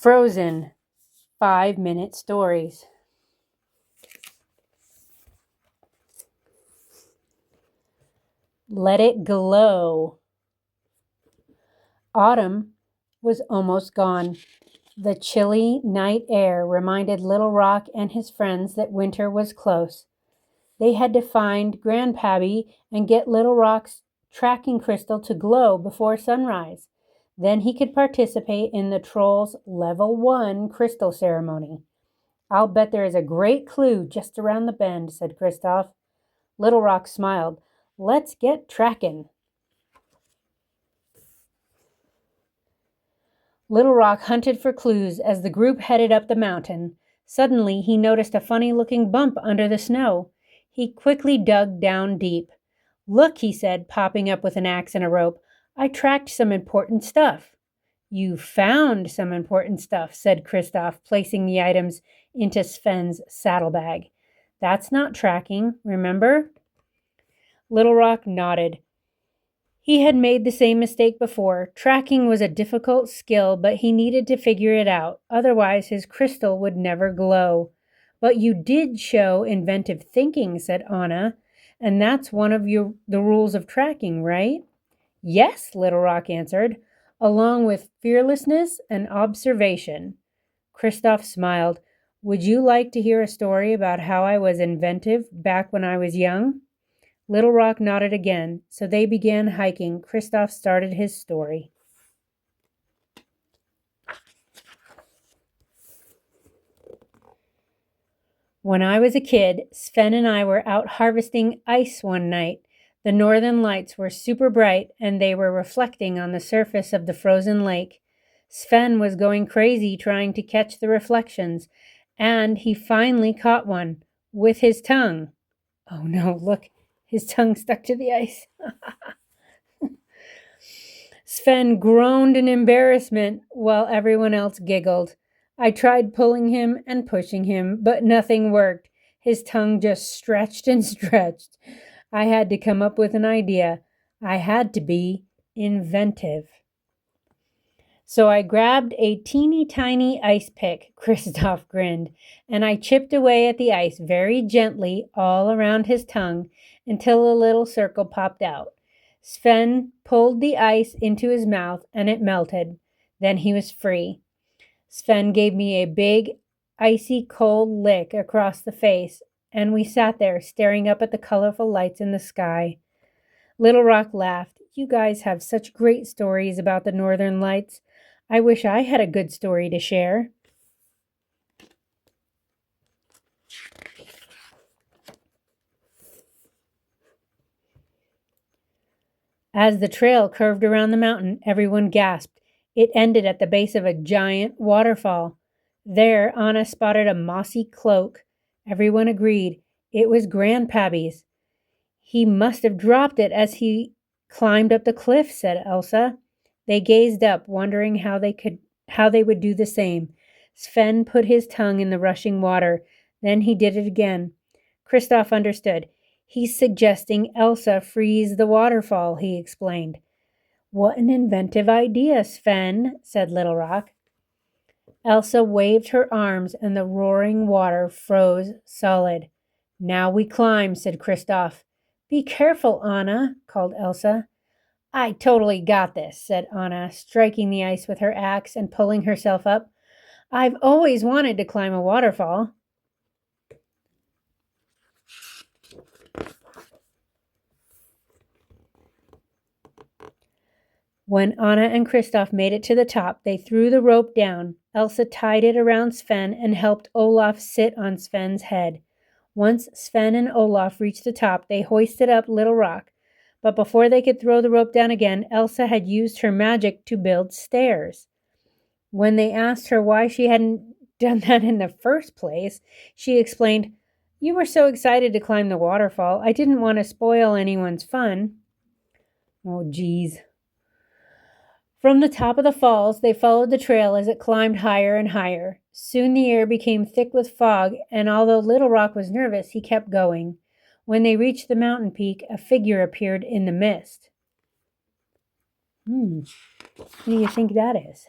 Frozen 5-minute stories. Let it glow. Autumn was almost gone. The chilly night air reminded Little Rock and his friends that winter was close. They had to find Grampy and get Little Rock's tracking crystal to glow before sunrise. Then he could participate in the Troll's Level 1 crystal ceremony. "I'll bet there is a great clue just around the bend," said Kristoff. Little Rock smiled. "Let's get tracking." Little Rock hunted for clues as the group headed up the mountain. Suddenly, he noticed a funny-looking bump under the snow. He quickly dug down deep. "Look," he said, popping up with an axe and a rope. "I tracked some important stuff." "You found some important stuff," said Kristoff, placing the items into Sven's saddlebag. "That's not tracking, remember?" Little Rock nodded. He had made the same mistake before. Tracking was a difficult skill, but he needed to figure it out. Otherwise, his crystal would never glow. "But you did show inventive thinking," said Anna, "and that's one of the rules of tracking, right?" "Yes," Little Rock answered, "along with fearlessness and observation." Kristoff smiled. "Would you like to hear a story about how I was inventive back when I was young?" Little Rock nodded again, so they began hiking. Kristoff started his story. "When I was a kid, Sven and I were out harvesting ice one night. The northern lights were super bright, and they were reflecting on the surface of the frozen lake. Sven was going crazy trying to catch the reflections, and he finally caught one with his tongue. Oh no, look, his tongue stuck to the ice. Sven groaned in embarrassment while everyone else giggled. I tried pulling him and pushing him, but nothing worked. His tongue just stretched and stretched. I had to come up with an idea. I had to be inventive. So I grabbed a teeny tiny ice pick," Kristoff grinned, "and I chipped away at the ice very gently all around his tongue until a little circle popped out. Sven pulled the ice into his mouth and it melted. Then he was free. Sven gave me a big, icy cold lick across the face, and we sat there staring up at the colorful lights in the sky." Little Rock laughed. "You guys have such great stories about the northern lights. I wish I had a good story to share." As the trail curved around the mountain, everyone gasped. It ended at the base of a giant waterfall. There, Anna spotted a mossy cloak. Everyone agreed it was Grandpappy's. "He must have dropped it as he climbed up the cliff," said Elsa. They gazed up, wondering how they would do the same. Sven put his tongue in the rushing water. Then he did it again. Kristoff understood. "He's suggesting Elsa freeze the waterfall," he explained. "What an inventive idea, Sven," said Little Rock. Elsa waved her arms and the roaring water froze solid. "Now we climb," said Kristoff. "Be careful, Anna," called Elsa. "I totally got this," said Anna, striking the ice with her axe and pulling herself up. "I've always wanted to climb a waterfall." When Anna and Kristoff made it to the top, they threw the rope down. Elsa tied it around Sven and helped Olaf sit on Sven's head. Once Sven and Olaf reached the top, they hoisted up Little Rock. But before they could throw the rope down again, Elsa had used her magic to build stairs. When they asked her why she hadn't done that in the first place, she explained, "You were so excited to climb the waterfall. I didn't want to spoil anyone's fun." Oh, geez. From the top of the falls, they followed the trail as it climbed higher and higher. Soon the air became thick with fog, and although Little Rock was nervous, he kept going. When they reached the mountain peak, a figure appeared in the mist. Who do you think that is?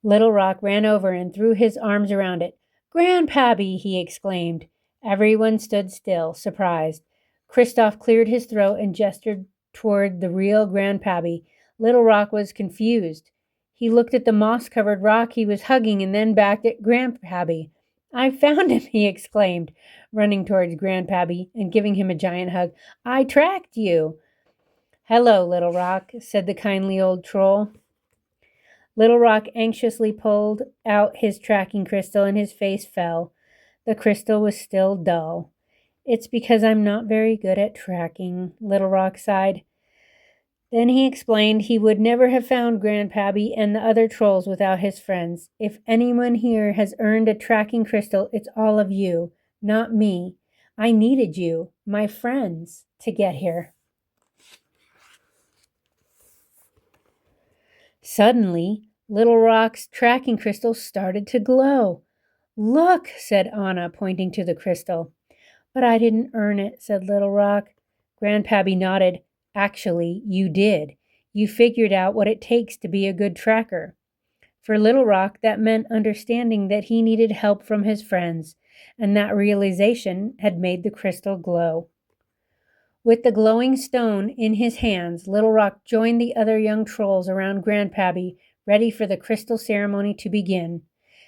Little Rock ran over and threw his arms around it. "Grandpappy!" he exclaimed. Everyone stood still, surprised. Kristoff cleared his throat and gestured toward the real Grandpappy. Little Rock was confused. He looked at the moss-covered rock he was hugging and then back at Grandpappy. "I found him!" he exclaimed, running towards Grandpappy and giving him a giant hug. "I tracked you!" "Hello, Little Rock," said the kindly old troll. Little Rock anxiously pulled out his tracking crystal and his face fell. The crystal was still dull. "It's because I'm not very good at tracking," Little Rock sighed. Then he explained he would never have found Grandpappy and the other trolls without his friends. "If anyone here has earned a tracking crystal, it's all of you, not me. I needed you, my friends, to get here." Suddenly, Little Rock's tracking crystal started to glow. "Look," said Anna, pointing to the crystal. "But I didn't earn it," said Little Rock. Grandpappy nodded. "Actually, you did. You figured out what it takes to be a good tracker." For Little Rock, that meant understanding that he needed help from his friends, and that realization had made the crystal glow. With the glowing stone in his hands, Little Rock joined the other young trolls around Grandpappy, ready for the crystal ceremony to begin.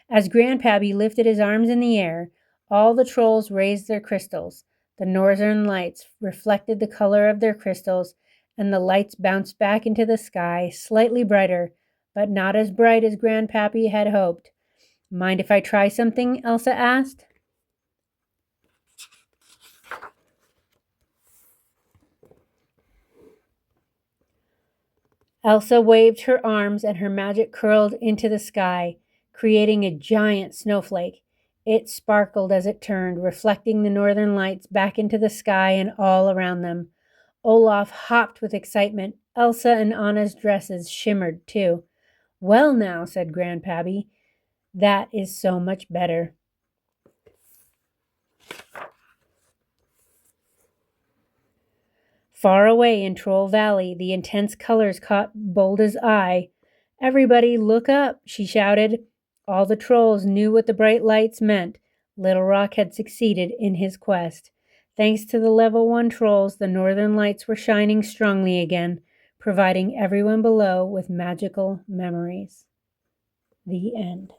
As Grandpappy lifted his arms in the air, all the trolls raised their crystals. The northern lights reflected the color of their crystals, and the lights bounced back into the sky, slightly brighter, but not as bright as Grandpappy had hoped. "Mind if I try something?" Elsa asked. Elsa waved her arms and her magic curled into the sky, creating a giant snowflake. It sparkled as it turned, reflecting the northern lights back into the sky and all around them. Olaf hopped with excitement. Elsa and Anna's dresses shimmered too. "Well now," said Grandpappy, "that is so much better." Far away in Troll Valley, the intense colors caught Bolda's eye. "Everybody look up," she shouted. All the trolls knew what the bright lights meant. Little Rock had succeeded in his quest. Thanks to the level 1 trolls, the northern lights were shining strongly again, providing everyone below with magical memories. The end.